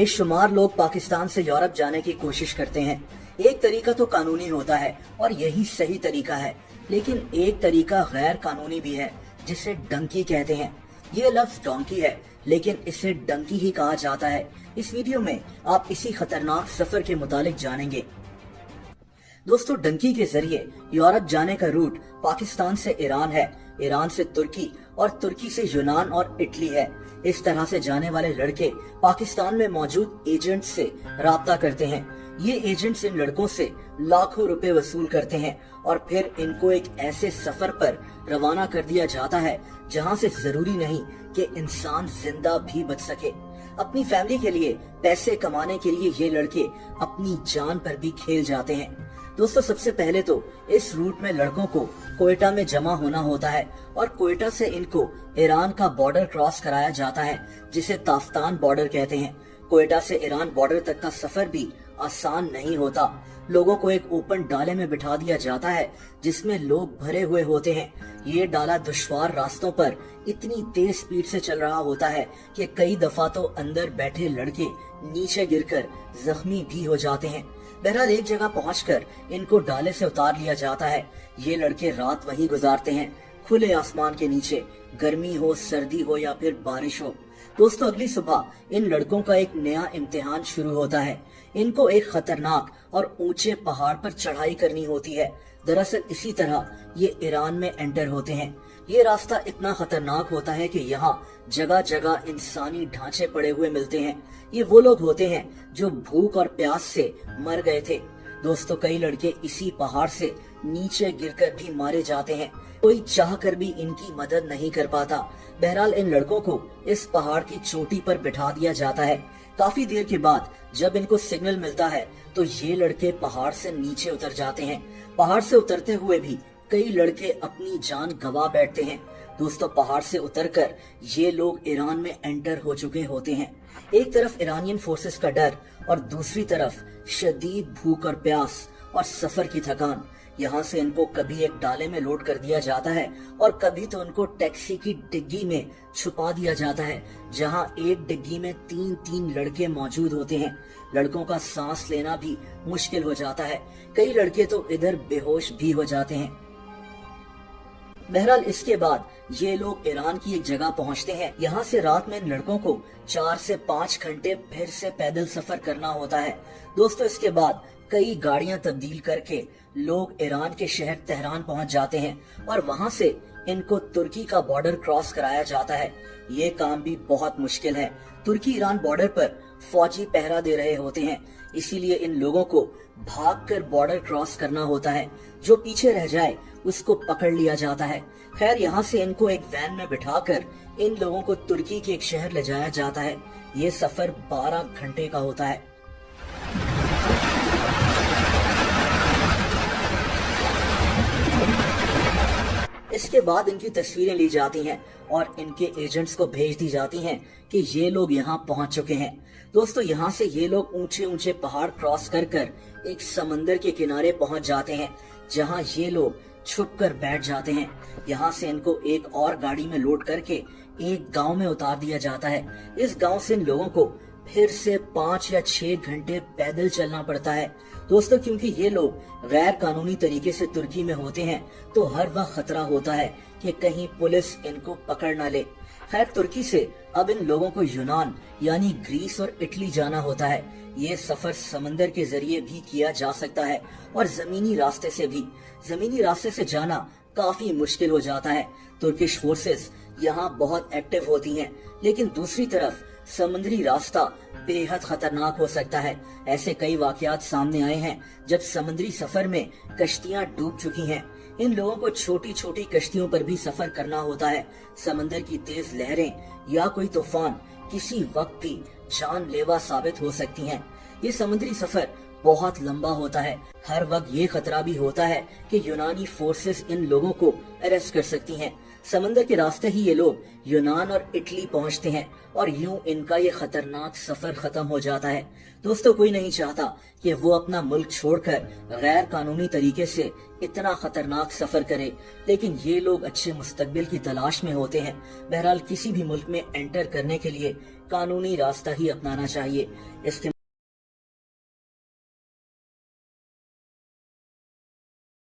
बेशुमार लोग पाकिस्तान से यूरोप जाने की कोशिश करते हैं। एक तरीका तो कानूनी होता है और यही सही तरीका है, लेकिन एक तरीका गैर कानूनी भी है जिसे डंकी कहते हैं। ये लफ्ज डोंकी है, लेकिन इसे डंकी ही कहा जाता है। इस वीडियो में आप इसी खतरनाक सफर के मुतालिक जानेंगे। दोस्तों, डंकी के जरिए यूरोप जाने का रूट पाकिस्तान से ईरान है, ईरान से तुर्की और तुर्की से यूनान और इटली है। इस तरह से जाने वाले लड़के पाकिस्तान में मौजूद एजेंट से राब्ता करते हैं। ये एजेंट्स इन लड़कों से लाखों रुपए वसूल करते हैं और फिर इनको एक ऐसे सफर पर रवाना कर दिया जाता है जहां से जरूरी नहीं कि इंसान जिंदा भी बच सके। अपनी फैमिली के लिए पैसे कमाने के लिए ये लड़के अपनी जान पर भी खेल जाते हैं। दोस्तों, सबसे पहले तो इस रूट में लड़कों को कोयटा में जमा होना होता है और कोयटा से इनको ईरान का बॉर्डर क्रॉस कराया जाता है, जिसे ताफ्तान बॉर्डर कहते हैं। कोयटा से ईरान बॉर्डर तक का सफर भी आसान नहीं होता। लोगों को एक ओपन डाले में बिठा दिया जाता है जिसमें लोग भरे हुए होते हैं। ये डाला दुश्वार रास्तों पर इतनी तेज स्पीड से चल रहा होता है कि कई दफा तो अंदर बैठे लड़के नीचे गिरकर जख्मी भी हो जाते हैं। बहरहाल एक जगह पहुंचकर इनको डाले से उतार लिया जाता है। ये लड़के रात वहीं गुजारते हैं, खुले आसमान के नीचे, गर्मी हो, सर्दी हो या फिर बारिश हो। दोस्तों, अगली सुबह इन लड़कों का एक नया इम्तिहान शुरू होता है। इनको एक खतरनाक और ऊंचे पहाड़ पर चढ़ाई करनी होती है। दरअसल इसी तरह ये ईरान में एंटर होते हैं। ये रास्ता इतना खतरनाक होता है कि यहाँ जगह जगह इंसानी ढांचे पड़े हुए मिलते हैं। ये वो लोग होते हैं जो भूख और प्यास से मर गए थे। दोस्तों, कई लड़के इसी पहाड़ से नीचे गिरकर भी मारे जाते हैं। कोई चाह कर भी इनकी मदद नहीं कर पाता। बहरहाल इन लड़कों को इस पहाड़ की चोटी पर बिठा दिया जाता है। काफी देर के बाद जब इनको सिग्नल मिलता है तो ये लड़के पहाड़ से नीचे उतर जाते हैं। पहाड़ से उतरते हुए भी कई लड़के अपनी जान गंवा बैठते हैं। दोस्तों, पहाड़ से उतरकर ये लोग ईरान में एंटर हो चुके होते हैं। एक तरफ ईरानियन फोर्सेस का डर और दूसरी तरफ शदीद भूख और प्यास और सफर की थकान। यहाँ से इनको कभी एक डाले में लोड कर दिया जाता है और कभी तो इनको टैक्सी की डिग्गी में छुपा दिया जाता है, जहाँ एक डिग्गी में 3-3 लड़के मौजूद होते हैं। लड़कों का सांस लेना भी मुश्किल हो जाता है। कई लड़के तो इधर बेहोश भी हो जाते हैं। बहरहाल इसके बाद ये लोग ईरान की एक जगह पहुंचते हैं। यहाँ से रात में इन लड़कों को 4 से 5 घंटे फिर से पैदल सफर करना होता है। दोस्तों, इसके बाद कई गाड़ियां तब्दील करके लोग ईरान के शहर तेहरान पहुंच जाते हैं और वहां से इनको तुर्की का बॉर्डर क्रॉस कराया जाता है। ये काम भी बहुत मुश्किल है। तुर्की ईरान बॉर्डर पर फौजी पहरा दे रहे होते हैं, इसीलिए इन लोगों को भागकर बॉर्डर क्रॉस करना होता है। जो पीछे रह जाए उसको पकड़ लिया जाता है। खैर, यहाँ से इनको एक वैन में बिठाकर इन लोगों को तुर्की के एक शहर ले जाया जाता है। ये सफर 12 घंटे का होता है। इसके बाद इनकी तस्वीरें ली जाती हैं और इनके एजेंट्स को भेज दी जाती हैं कि ये लोग यहाँ पहुंच चुके हैं। दोस्तों, यहाँ से ये लोग ऊंचे ऊंचे पहाड़ क्रॉस कर एक समंदर के किनारे पहुंच जाते हैं, जहाँ ये लोग छुप कर बैठ जाते हैं। यहाँ से इनको एक और गाड़ी में लोड करके एक गांव में उतार दिया जाता है। इस गांव से इन लोगों को फिर से 5 या 6 घंटे पैदल चलना पड़ता है। दोस्तों, क्योंकि ये लोग गैर कानूनी तरीके से तुर्की में होते हैं, तो हर वक्त खतरा होता है कि कहीं पुलिस इनको पकड़ ना ले। खैर, तुर्की से अब इन लोगों को यूनान यानी ग्रीस और इटली जाना होता है। ये सफर समंदर के जरिए भी किया जा सकता है और जमीनी रास्ते से भी। जमीनी रास्ते से जाना काफी मुश्किल हो जाता है। तुर्किश फोर्सेस यहाँ बहुत एक्टिव होती हैं, लेकिन दूसरी तरफ समुद्री रास्ता बेहद खतरनाक हो सकता है। ऐसे कई वाकयात सामने आए हैं जब समुद्री सफर में कश्तियां डूब चुकी हैं। इन लोगों को छोटी छोटी कश्तियों पर भी सफर करना होता है। समंदर की तेज लहरें या कोई तूफान किसी वक्त भी जानलेवा साबित हो सकती हैं। ये समुद्री सफर बहुत लंबा होता है। हर वक्त ये खतरा भी होता है कि यूनानी फोर्सेस इन लोगों को अरेस्ट कर सकती हैं। समंदर के रास्ते ही ये लोग यूनान और इटली पहुंचते हैं और यूं इनका ये खतरनाक सफर खत्म हो जाता है। दोस्तों, कोई नहीं चाहता कि वो अपना मुल्क छोड़कर गैर कानूनी तरीके से इतना खतरनाक सफर करे, लेकिन ये लोग अच्छे मुस्तकबिल की तलाश में होते हैं। बहरहाल किसी भी मुल्क में एंटर करने के लिए कानूनी रास्ता ही अपनाना चाहिए। इसके